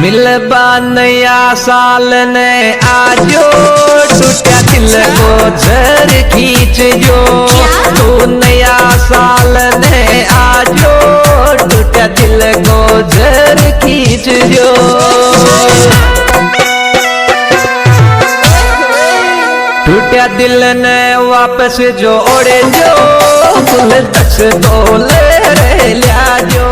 मिलबा नया साल ने आजो, टूटा दिल को झर खींच जो। तू नया साल ने आजो, टूटा दिल को झर खींच जो। टूटा दिल ने वापस जोड़े जो, फुल 10 तोले लिया जो।